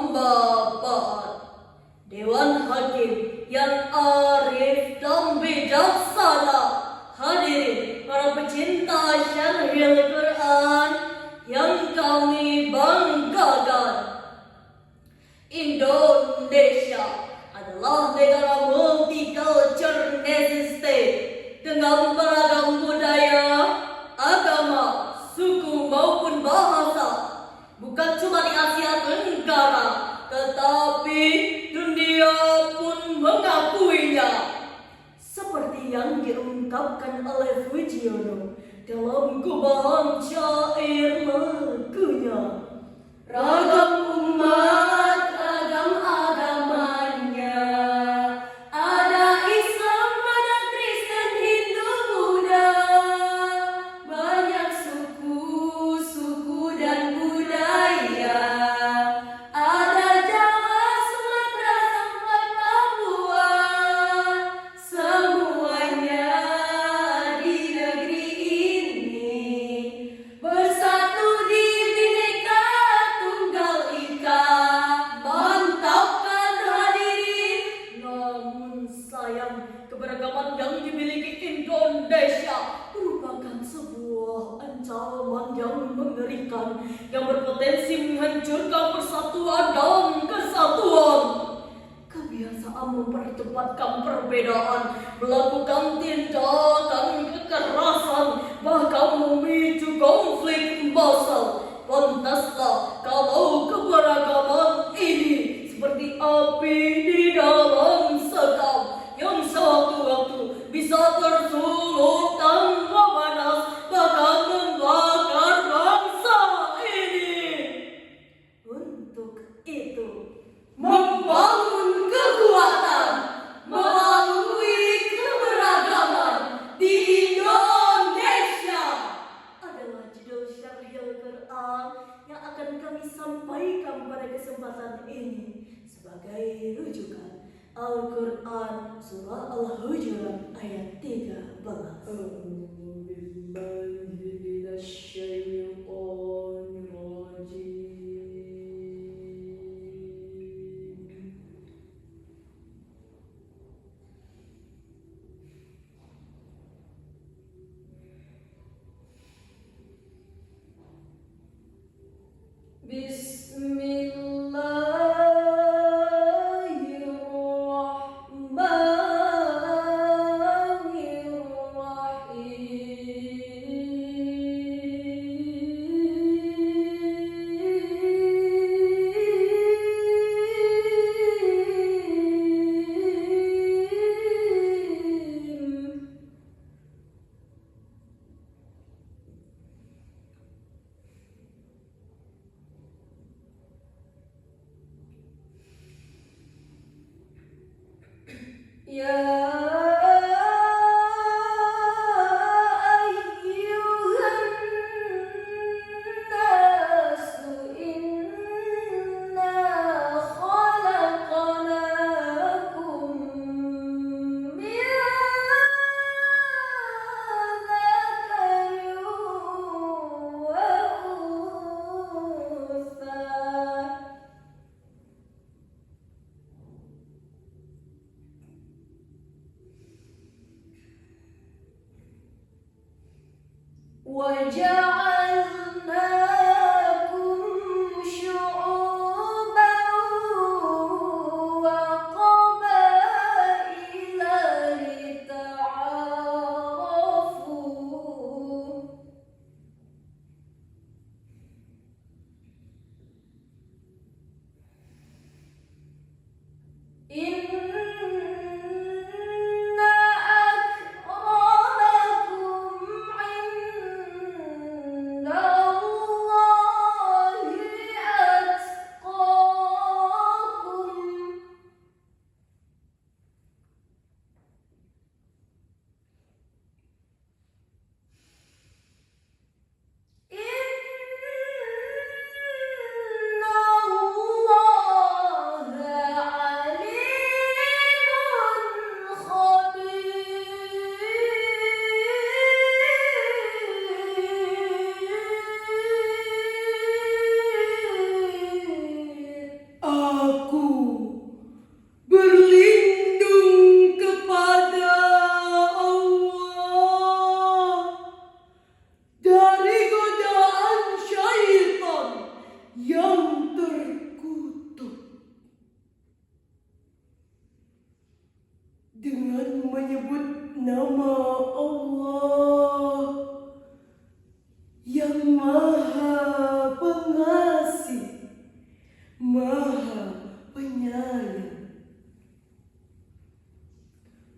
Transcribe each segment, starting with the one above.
Amma ba'd. Dewan Hakim yang arif dan bijaksana, hadirin para pecinta Syarhil Quran yang kami banggakan. Indonesia adalah negara multicultural nation state dengan beragam budaya, agama, suku maupun bahasa. Bukan cuma di Asia Tenggara, tetapi dunia pun mengakuinya. Seperti yang diungkapkan oleh Fujiono dalam gubahan syair lagunya. Ragam umat, ragam agamanya. Ada Islam, ada Kristen, Hindu, Buddha. Banyak suku dan budaya. Ada Jawa, Sumatera, sampai Papua. Semuanya di negeri ini bersatu di Bhinneka Tunggal Ika. Mantapkan hadirin. Namun sayang, keberagaman yang dimiliki Indonesia merupakan sebuah ancaman yang mengerikan yang berpotensi menghancurkan persatuan dan kesatuan. Kebiasaan memperdebatkan perbedaan, melakukan tindakan kekerasan, bahkan memicu konflik massal. Pantaslah kalau keberagaman ini seperti api di dalam sekam yang suatu waktu bisa tersulut tanpa panas, bahkan membakar bangsa ini. Untuk itu, membangun kekuatan melalui keberagaman di Indonesia adalah judul Syarhil Quran yang akan kami sampaikan pada kesempatan ini sebagai rujukan Al-Quran Surah Al-Hujurat ayat 13. Ya وَجَعَلْنَاكُمْ شُعُوبًا وَقَبَائِلَ لِتَعَارَفُوا إِنَّ أَكْرَمَكُمْ عِندَ Aku berlindung kepada Allah dari godaan syaitan yang terkutuk. Dengan menyebut nama Allah yang Maha Pengasih, Maha Penyayang.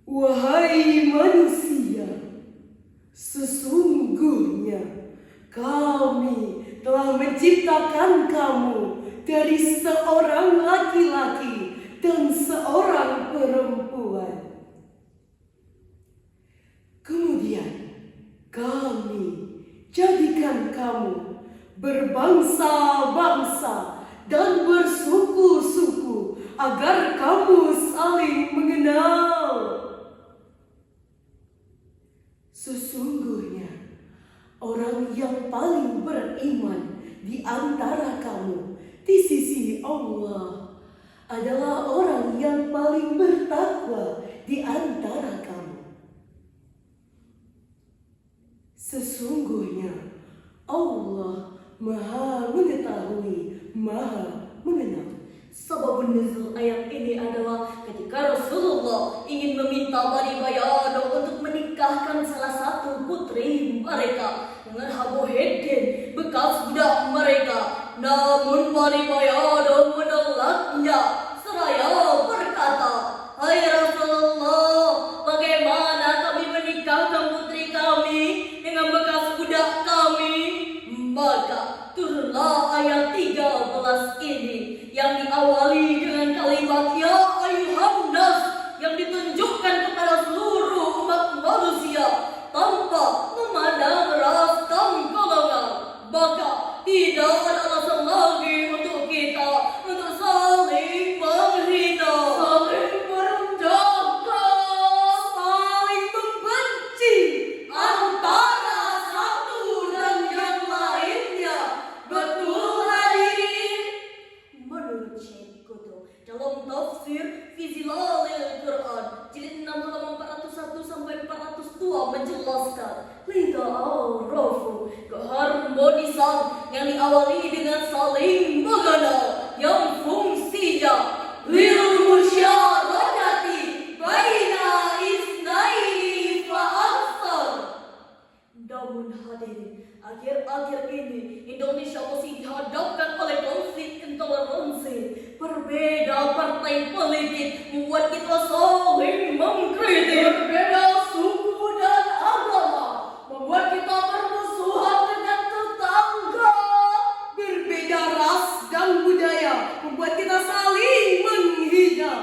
Wahai manusia, sesungguhnya kami telah menciptakan kamu dari seorang laki-laki dan seorang perempuan. Kemudian kami jadikan kamu berbangsa-bangsa dan bersuku-suku agar kamu saling mengenal. Sesungguhnya orang yang paling beriman di antara kamu di sisi Allah adalah orang yang paling bertakwa di antara kamu. Sesungguhnya Allah Maha Mengetahui, Maha Mengenal. Sebab nuzul ayat ini adalah ketika Rasulullah ingin meminta Bani Bayadah untuk menikahkan salah satu putri mereka dengan Abu Hidin, bekas budak mereka. Namun Bani Bayadah menolaknya seraya berkata, "Hai Rasulullah, bagaimana kami menikahkan putri kami dengan bekas budak kami?" Maka turunlah ayat 13 ini yang diawali dengan kalimat ya ayuhan nas yang ditunjukkan kepada seluruh umat manusia tanpa memandang ras dan golongan. Maka tidak ada alasan lagi untuk kita untuk saling menghina, saling merendahkan, saling membenci antara satu dan yang lainnya. Betul hadirin? Menurut Syekh Qutb dalam tafsir fi Zilalil Quran jilid 6 halaman 401 sampai 402 menjelaskan liga al-rafu keharmonisan yang diawali dengan saling mengenal yang fungsinya lil musyarakati baina isnaini fa aktsar. Namun hadirin, akhir-akhir ini Indonesia masih dihadapkan oleh konflik intoleransi. Berbeda partai politik membuat kita saling mengkritik. Berbeda suku dan agama membuat kita bermusuhan dengan tetangga. Berbeda ras dan budaya membuat kita saling menghina.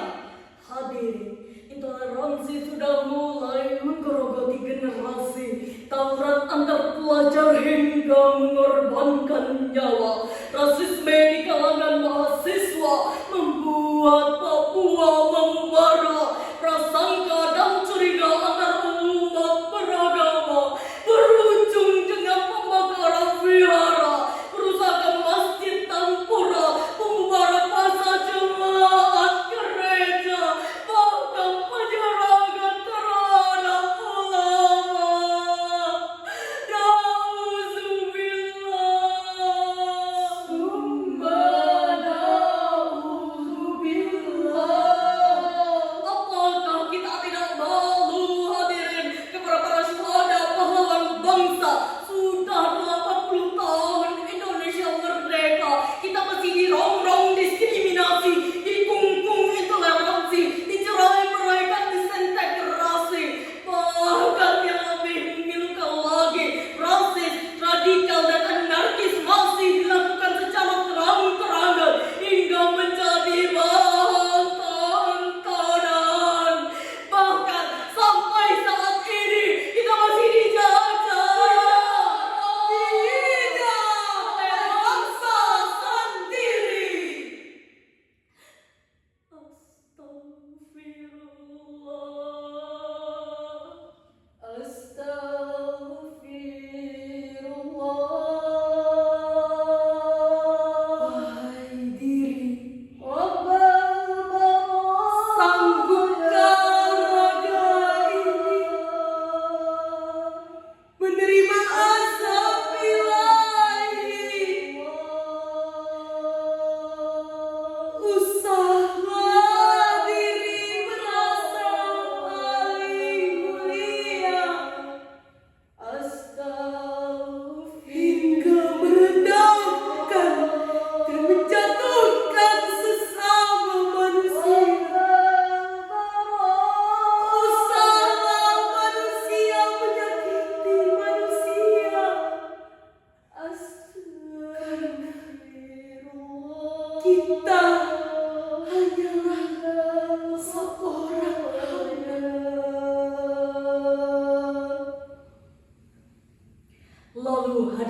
Hadirin, intoleransi sudah mulai menggerogoti generasi. Tawuran antar pelajar hingga mengorbankan nyawa. Rasisme di kalangan mahasiswa membuat Papua membara. Prasangka dan curiga antar umat beragama berujung dengan pembakaran vihara, perusakan masjid dan pura, pembubaran masa jemaat gereja, bahkan penyerangan terhadap ulama. Na'udzubillah.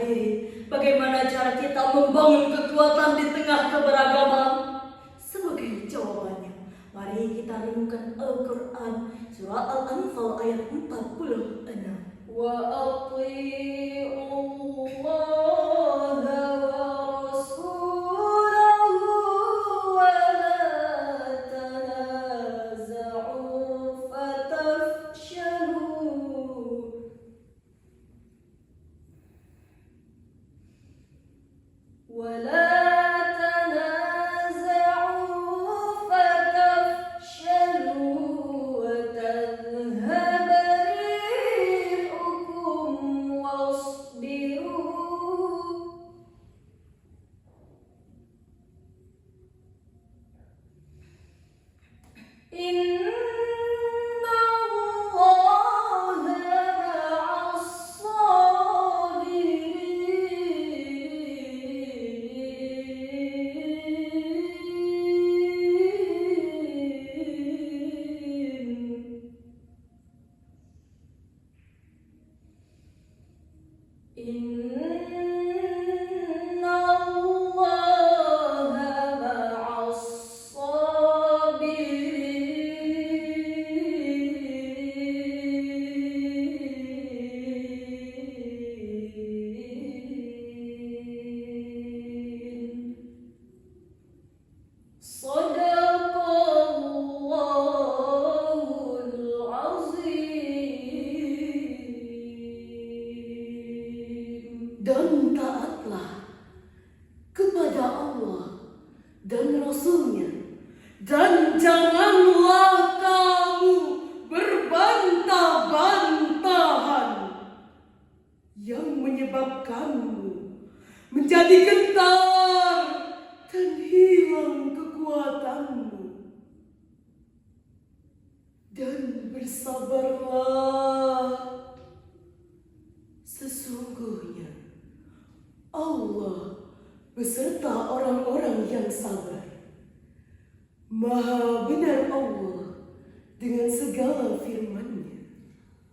hadirin, bagaimana cara kita membangun kekuatan di tengah keberagaman? Sebagai jawabannya, mari kita renungkan Al-Quran surah Al-Anfal ayat 46. Wa ati'u Allah wa rasulahu wa la tanaza'u fatafshalu wa la dan taatlah kepada Allah dan Rasulnya, dan janganlah kamu berbantah-bantahan yang menyebabkanmu menjadi gentar dan hilang kekuatanmu. Dan bersabarlah, sesungguhnya Allah beserta orang-orang yang sabar. Maha benar Allah dengan segala firman-Nya.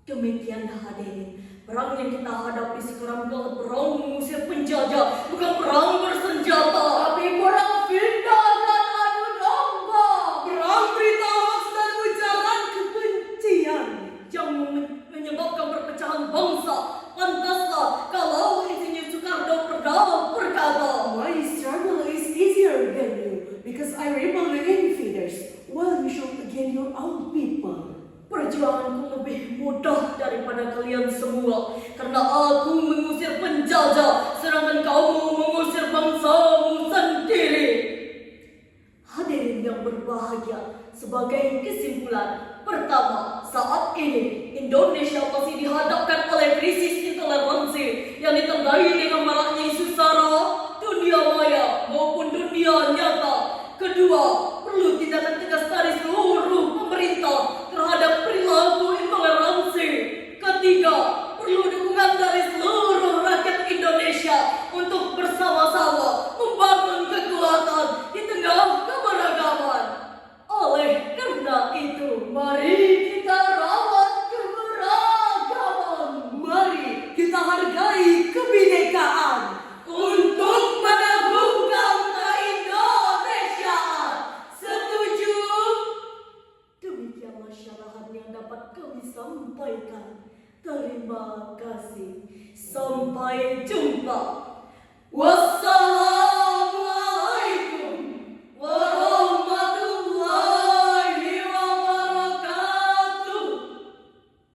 Demikianlah hadirin, perang yang kita hadapi sekarang adalah perang mengusir penjajah, bukan perang bersenjata, tapi perang fitnah dan adu domba, Perang berita hoax dan ujaran kebencian yang menyebabkan perpecahan bangsa. Pantaslah kalau Insinyur Soekarno pernah berkata, My struggle is easier than you, because I rebel the invaders, while you shoot against your own people. perjuanganku lebih mudah daripada kalian semua, karena aku mengusir penjajah, sedangkan kamu mengusir bangsamu sendiri. Hadirin yang berbahagia, sebagai kesimpulan, pertama, saat ini Indonesia masih dihadapkan oleh krisis intoleransi yang ditandai dengan maraknya isu sara, dunia maya maupun dunia nyata. Kedua, perlu tindakan tegas dari seluruh pemerintah terhadap perilaku intoleransi. Ketiga, perlu dukungan dari seluruh rakyat Indonesia untuk bersama-sama membangun kekuatan di tengah keberagaman. Oleh karena itu, mari kita rawat keberagaman. Mari kita hargai kebinekaan untuk mengagungkan keindonesiaan. Setuju? Demikianlah syarahan yang dapat kami sampaikan. Terima kasih. Sampai jumpa. Wassalam.